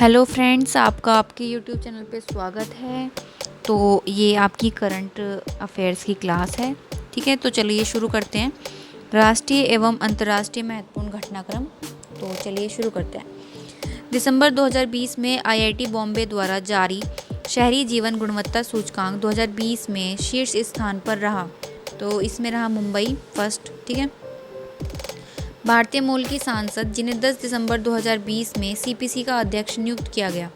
Hello friends, आपका आपके YouTube channel पे स्वागत है। तो ये आपकी करंट अफेयर्स की क्लास है। ठीक है, तो चलिए शुरू करते हैं। राष्ट्रीय एवं अंतर्राष्ट्रीय महत्वपूर्ण घटनाक्रम। तो चलिए शुरू करते हैं। दिसंबर 2020 में आईआईटी बॉम्बे द्वारा जारी शहरी जीवन गुणवत्ता सूचकांक 2020 में शीर्ष स्थान पर रहा। तो इसमें रहा मुंबई फर्स्ट। ठीक है, भारतीय मूल की सांसद जिन्हें 10 दिसंबर 2020 में सीपीसी का अध्यक्ष नियुक्त किया गया,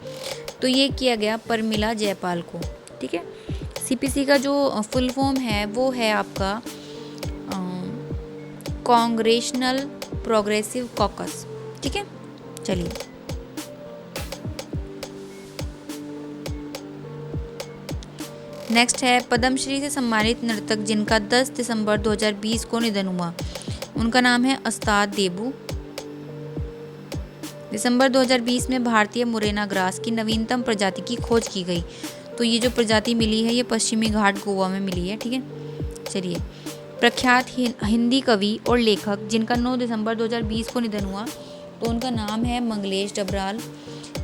तो ये किया गया परमिला जयपाल को। ठीक है, सीपीसी का जो फुल फॉर्म है वो है आपका कांग्रेशनल प्रोग्रेसिव कॉकस। ठीक है, चलिए नेक्स्ट है पद्मश्री से सम्मानित नर्तक जिनका 10 दिसंबर 2020 को निधन हुआ, उनका नाम है अस्ताद देबू। दिसंबर 2020 में भारतीय मुरेना ग्रास की नवीनतम प्रजाति की खोज की गई। तो ये जो प्रजाति मिली है ये पश्चिमी घाट गोवा में मिली है। ठीक है, चलिए प्रख्यात हिंदी कवि और लेखक जिनका 9 दिसंबर 2020 को निधन हुआ, तो उनका नाम है मंगलेश डबराल।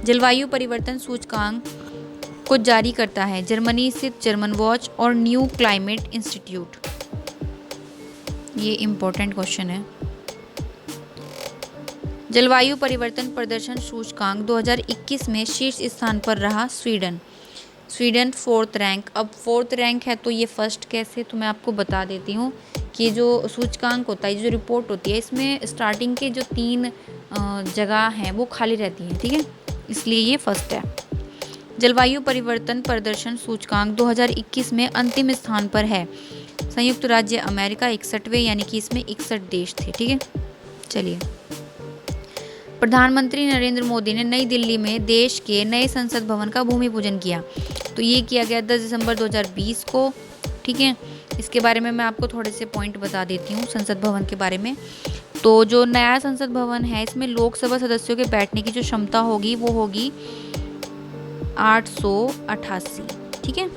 जलवायु परिवर्तन सूचकांक को जारी करता है जर्मनी स्थित जर्मन वॉच और न्यू क्लाइमेट इंस्टीट्यूट। ये इम्पोर्टेंट क्वेश्चन है। जलवायु परिवर्तन प्रदर्शन सूचकांक 2021 में शीर्ष स्थान पर रहा स्वीडन फोर्थ रैंक। अब फोर्थ रैंक है तो ये फर्स्ट कैसे, तो मैं आपको बता देती हूँ कि जो सूचकांक होता है, जो रिपोर्ट होती है, इसमें स्टार्टिंग के जो 3 जगह हैं वो खाली रहती हैं। ठीक है, इसलिए ये फर्स्ट है। जलवायु परिवर्तन प्रदर्शन सूचकांक 2021 में अंतिम स्थान पर है संयुक्त राज्य अमेरिका 61वें, यानी कि इसमें 61 देश थे। ठीक है, चलिए प्रधानमंत्री नरेंद्र मोदी ने नई दिल्ली में देश के नए संसद भवन का भूमि पूजन किया। तो ये किया गया 10 दिसंबर 2020 को। ठीक है, इसके बारे में मैं आपको थोड़े से पॉइंट बता देती हूँ संसद भवन के बारे में। तो जो नया संसद भवन है इसमें लोकसभा सदस्यों के बैठने की जो क्षमता होगी वो होगी 888। ठीक है,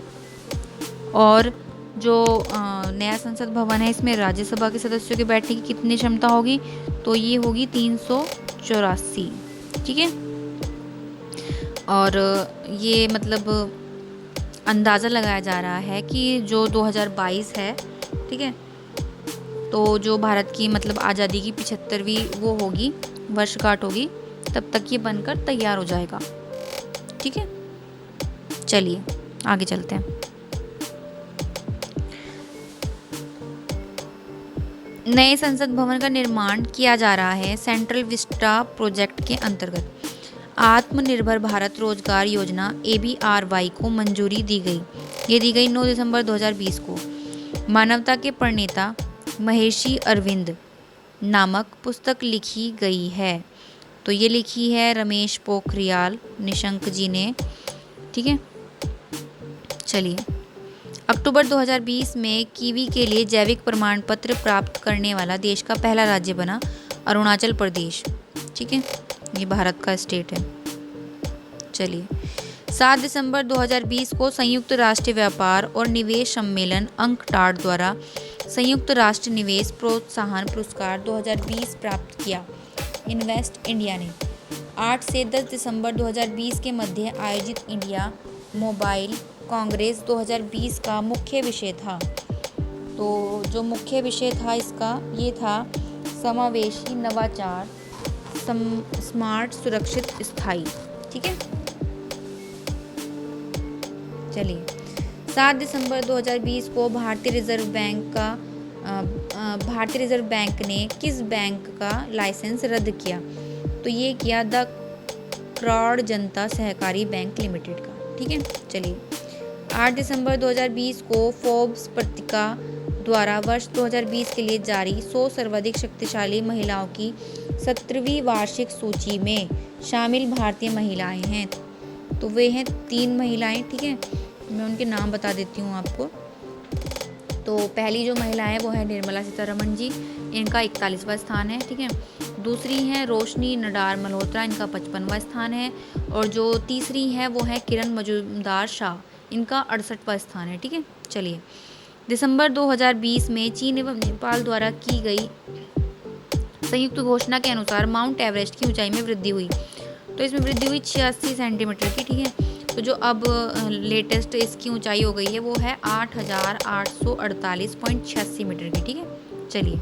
और जो नया संसद भवन है इसमें राज्यसभा के सदस्यों के बैठने की कितनी क्षमता होगी, तो ये होगी 384। ठीक है, और ये मतलब अंदाज़ा लगाया जा रहा है कि जो 2022 है, ठीक है, तो जो भारत की मतलब आज़ादी की 75वीं वो होगी, वर्षगांठ होगी, तब तक ये बनकर तैयार हो जाएगा। ठीक है, चलिए आगे चलते हैं। नए संसद भवन का निर्माण किया जा रहा है सेंट्रल विस्टा प्रोजेक्ट के अंतर्गत। आत्मनिर्भर भारत रोजगार योजना ABRY को मंजूरी दी गई। ये दी गई 9 दिसंबर 2020 को। मानवता के प्रणेता महर्षि अरविंद नामक पुस्तक लिखी गई है। तो ये लिखी है रमेश पोखरियाल निशंक जी ने। ठीक है, चलिए अक्टूबर 2020 में कीवी के लिए जैविक प्रमाण पत्र प्राप्त करने वाला देश का पहला राज्य बना अरुणाचल प्रदेश। ठीक है, ये भारत का स्टेट है। चलिए 7 दिसंबर 2020 को संयुक्त राष्ट्र व्यापार और निवेश सम्मेलन अंकटाड द्वारा संयुक्त राष्ट्र निवेश प्रोत्साहन पुरस्कार 2020 प्राप्त किया इन्वेस्ट इंडिया ने। 8 से 10 दिसंबर 2020 के मध्य आयोजित इंडिया मोबाइल कांग्रेस 2020 का मुख्य विषय था। तो जो मुख्य विषय था इसका ये था समावेशी नवाचार स्मार्ट सुरक्षित स्थायी। ठीक है, चलिए 7 दिसंबर 2020 को भारतीय रिजर्व बैंक ने किस बैंक का लाइसेंस रद्द किया, तो ये किया द क्राड जनता सहकारी बैंक लिमिटेड का। ठीक है, चलिए 8 दिसंबर 2020 को फोर्ब्स पत्रिका द्वारा वर्ष 2020 के लिए जारी 100 सर्वाधिक शक्तिशाली महिलाओं की 17वीं वार्षिक सूची में शामिल भारतीय महिलाएं हैं। तो वे हैं 3 महिलाएं। ठीक है, मैं उनके नाम बता देती हूँ आपको। तो पहली जो महिला है वो है निर्मला सीतारमण जी, इनका 41वां स्थान है। ठीक है, दूसरी हैं रोशनी नडार मल्होत्रा, इनका 55वां स्थान है। और जो तीसरी है वो है किरण मजूमदार शाह, इनका 68वां स्थान है। ठीक है, चलिए दिसंबर 2020 में चीन एवं नेपाल द्वारा की गई संयुक्त घोषणा के अनुसार माउंट एवरेस्ट की ऊंचाई में वृद्धि हुई। तो इसमें वृद्धि हुई 86 सेंटीमीटर की, ठीक है। तो जो अब लेटेस्ट इसकी ऊंचाई हो गई है वो है 8,848.86 मीटर की, ठीक है। चलिए,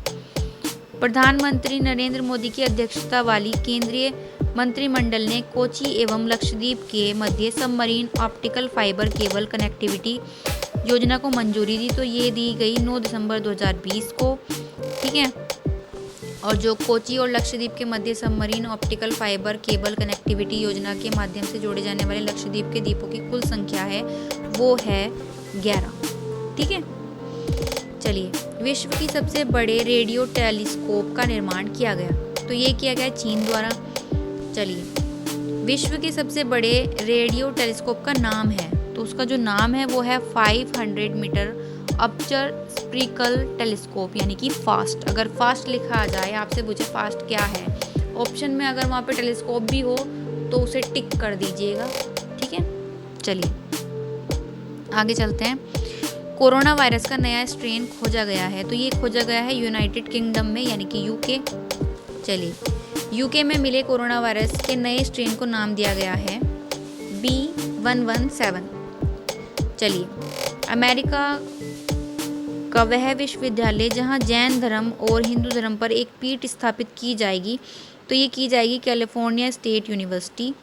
प्रधानमंत्री नरेंद्र मोदी की अध्यक्षता वाली केंद्रीय मंत्रिमंडल ने कोची एवं लक्षद्वीप के मध्य submarine optical fibre cable connectivity योजना को मंजूरी दी। तो ये दी गई 9 दिसंबर 2020 को, ठीक है। और जो कोची और लक्षद्वीप के मध्य submarine optical fibre cable connectivity योजना के माध्यम से जोड़े जाने वाले लक्षद्वीप के द्वीपों की कुल संख्या है वो है 11, ठीक है। चलिए, विश्व की सबसे बड़े रेडियो टेलीस्कोप का निर्माण किया गया। तो ये किया गया चीन द्वारा। चलिए, विश्व के सबसे बड़े रेडियो टेलीस्कोप का नाम है, तो उसका जो नाम है वो है 500 मीटर अपचर स्प्रिकल टेलीस्कोप, यानी कि फास्ट। अगर फास्ट लिखा आ जाए, आपसे पूछे फास्ट क्या है, ऑप्शन में अगर वहाँ पे टेलीस्कोप भी हो तो उसे टिक कर दीजिएगा, ठीक है। चलिए, आगे चलते हैं। कोरोना वायरस का नया स्ट्रेन खोजा गया है। तो ये खोजा गया है यूनाइटेड किंगडम में, यानी कि यूके। चलिए, यूके में मिले कोरोना वायरस के नए स्ट्रेन को नाम दिया गया है B117। चलिए, अमेरिका का वह विश्वविद्यालय जहां जैन धर्म और हिंदू धर्म पर एक पीठ स्थापित की जाएगी, तो ये की जाएगी कैलिफोर्निया स्टेट यूनिवर्सिटी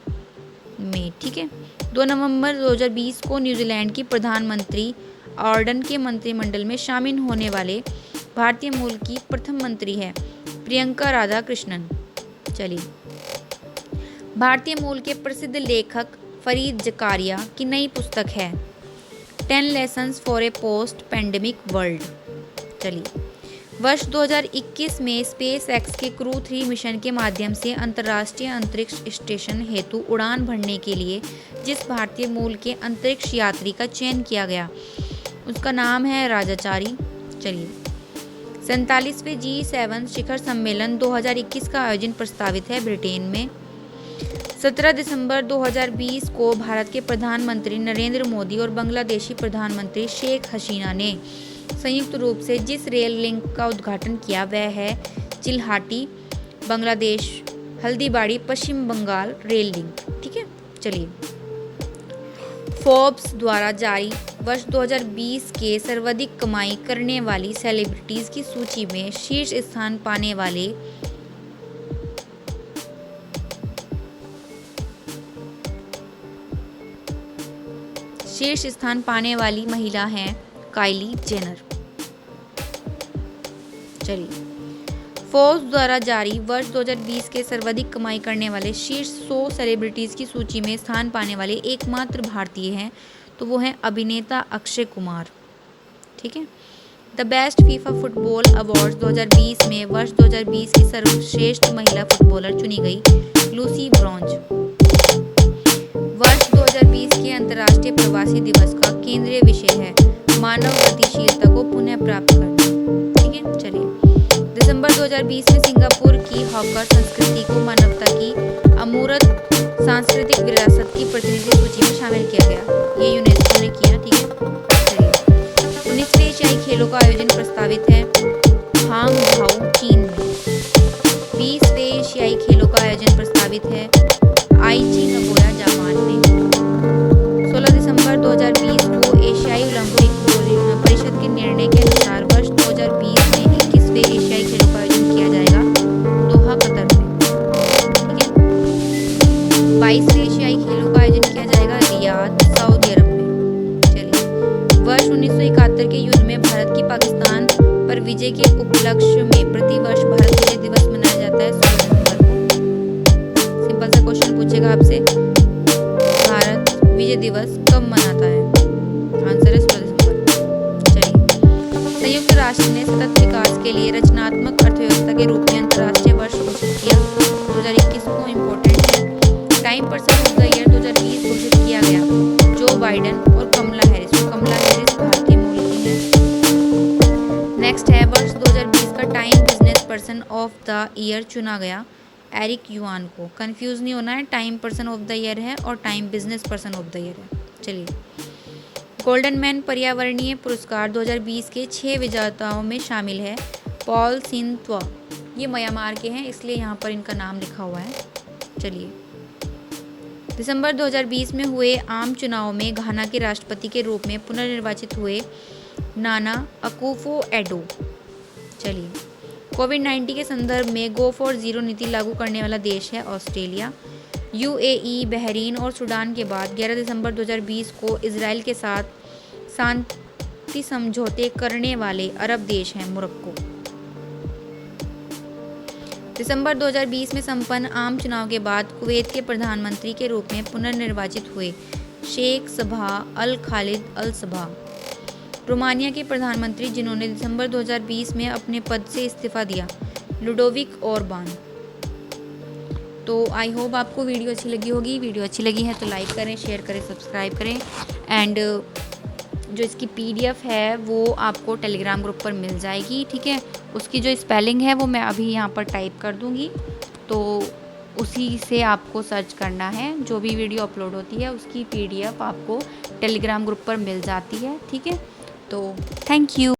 में, ठीक है। 2 नवंबर 2020 को न्यूजीलैंड की प्रधानमंत्री आर्डन के मंत्रिमंडल में शामिल होने वाले भारतीय मूल की प्रथम मंत्री है प्रियंका राधाकृष्णन। चलिए, भारतीय मूल के प्रसिद्ध लेखक फरीद जकारिया की नई पुस्तक है 10 lessons for a post pandemic world. चलिए, वर्ष 2021 में स्पेस एक्स के क्रू 3 मिशन के माध्यम से अंतर्राष्ट्रीय अंतरिक्ष स्टेशन हेतु उड़ान भरने के लिए जिस भारतीय मूल के अंतरिक्ष यात्री का चयन किया गया उसका नाम है राजाचारी। चलिए, 47वें G7 शिखर सम्मेलन 2021 का आयोजन प्रस्तावित है ब्रिटेन में। 17 दिसंबर 2020 को भारत के प्रधानमंत्री नरेंद्र मोदी और बांग्लादेशी प्रधानमंत्री शेख हसीना ने संयुक्त रूप से जिस रेल लिंक का उद्घाटन किया वह है चिल्हाटी बांग्लादेश हल्दीबाड़ी पश्चिम बंगाल रेल लिंक, ठीक है। चलिए, फोर्ब्स द्वारा जारी वर्ष 2020 के सर्वाधिक कमाई करने वाली सेलिब्रिटीज की सूची में शीर्ष स्थान पाने वाली महिला हैं काइली जेनर। चलिए, फोर्ब्स द्वारा जारी वर्ष 2020 के सर्वाधिक कमाई करने वाले शीर्ष 100 सेलिब्रिटीज की सूची में स्थान पाने वाले एकमात्र भारतीय हैं, तो वो हैं अभिनेता अक्षय कुमार, ठीक है। The best FIFA football awards 2020 में वर्ष 2020 की सर्वश्रेष्ठ महिला फुटबॉलर चुनी गई लूसी ब्रॉन्ज। वर्ष 2020 के अंतर्राष्ट्रीय प्रवासी दिवस का केंद्रीय विषय है मानव गतिशीलता को पुनः प्राप्त करना, ठीक है। चलिए, दिसंबर 2020 में सिंगापुर की हॉकर संस्कृति को मानवता की अमूर्त सांस्कृतिक विरासत की प्रतिनिधि सूची में शामिल किया गया। ये यूनेस्को ने किया, ठीक है। चलिए, 19वें एशियाई खेलों का आयोजन प्रस्तावित है हांगझाऊ चीन में। 20वें एशियाई खेलों का आयोजन प्रस्तावित है आईची नगोया जापान में। 16 दिसंबर 2020 को एशियाई ओलंपिक परिषद के निर्णय के अनुसार वर्ष 2020 में 21वें एशियाई खेलों का आयोजन किया जाएगा दोहा कतर में, ठीक है। 22वें एशियाई खेलों का आयोजन किया जाएगा रियाद सऊदी अरब में। चलिए, वर्ष 1971 के युद्ध में भारत की पाकिस्तान पर विजय के उपलक्ष्य में प्रतिवर्ष भारत विजय दिवस मनाया जाता है 16 दिसंबर को। सिंपल सा क्वेश्चन पूछेगा आपसे, भारत विजय दिवस कब मनाता है? आंसर है 16 दिसंबर। चलिए, संयुक्त राष्ट्र ने सतत विकास के लिए रचनात्मक अर्थव्यवस्था के रूप में अंतर्राष्ट्रीय वर्ष घोषित किया 2021 को इम्पोर्टेंट है। Time person of the year 2020 घोषित किया गया जो बाइडेन और कमला हैरिस। कमला हैरिस भारतीय मूल की है। नेक्स्ट है, वर्ष 2020 का time business person of the year चुना गया एरिक युआन को। कंफ्यूज नहीं होना है, time person of the year है और time business person of the year है। चलिए, गोल्डन मैन पर्यावरणीय पुरस्कार 2020 के 6 विजेताओं में शामिल है पॉल सिन त्वा। ये म्यांमार के हैं इसलिए यहाँ पर इनका नाम लिखा हुआ है। चलिए, दिसंबर 2020 में हुए आम चुनाव में घाना के राष्ट्रपति के रूप में पुनर्निर्वाचित हुए नाना अकुफो-एडो। चलिए, कोविड-19 के संदर्भ में गो फॉर जीरो नीति लागू करने वाला देश है ऑस्ट्रेलिया। यूएई, बहरीन और सूडान के बाद 11 दिसंबर 2020 को इजराइल के साथ शांति समझौते करने वाले अरब देश हैं मोरक्को। दिसंबर 2020 में संपन्न आम चुनाव के बाद कुवैत के प्रधानमंत्री के रूप में पुनर्निर्वाचित हुए शेख सबाह अल खालिद अल सबाह। रोमानिया के प्रधानमंत्री जिन्होंने दिसंबर 2020 में अपने पद से इस्तीफा दिया, लुडोविक ओरबान। तो आई होप आपको वीडियो अच्छी लगी होगी। वीडियो अच्छी लगी है तो लाइक करें, शेयर करें, सब्सक्राइब करें। एंड जो इसकी PDF है वो आपको टेलीग्राम ग्रुप पर मिल जाएगी, ठीक है। उसकी जो स्पेलिंग है वो मैं अभी यहाँ पर टाइप कर दूँगी, तो उसी से आपको सर्च करना है। जो भी वीडियो अपलोड होती है उसकी PDF आपको टेलीग्राम ग्रुप पर मिल जाती है, ठीक है। तो थैंक यू।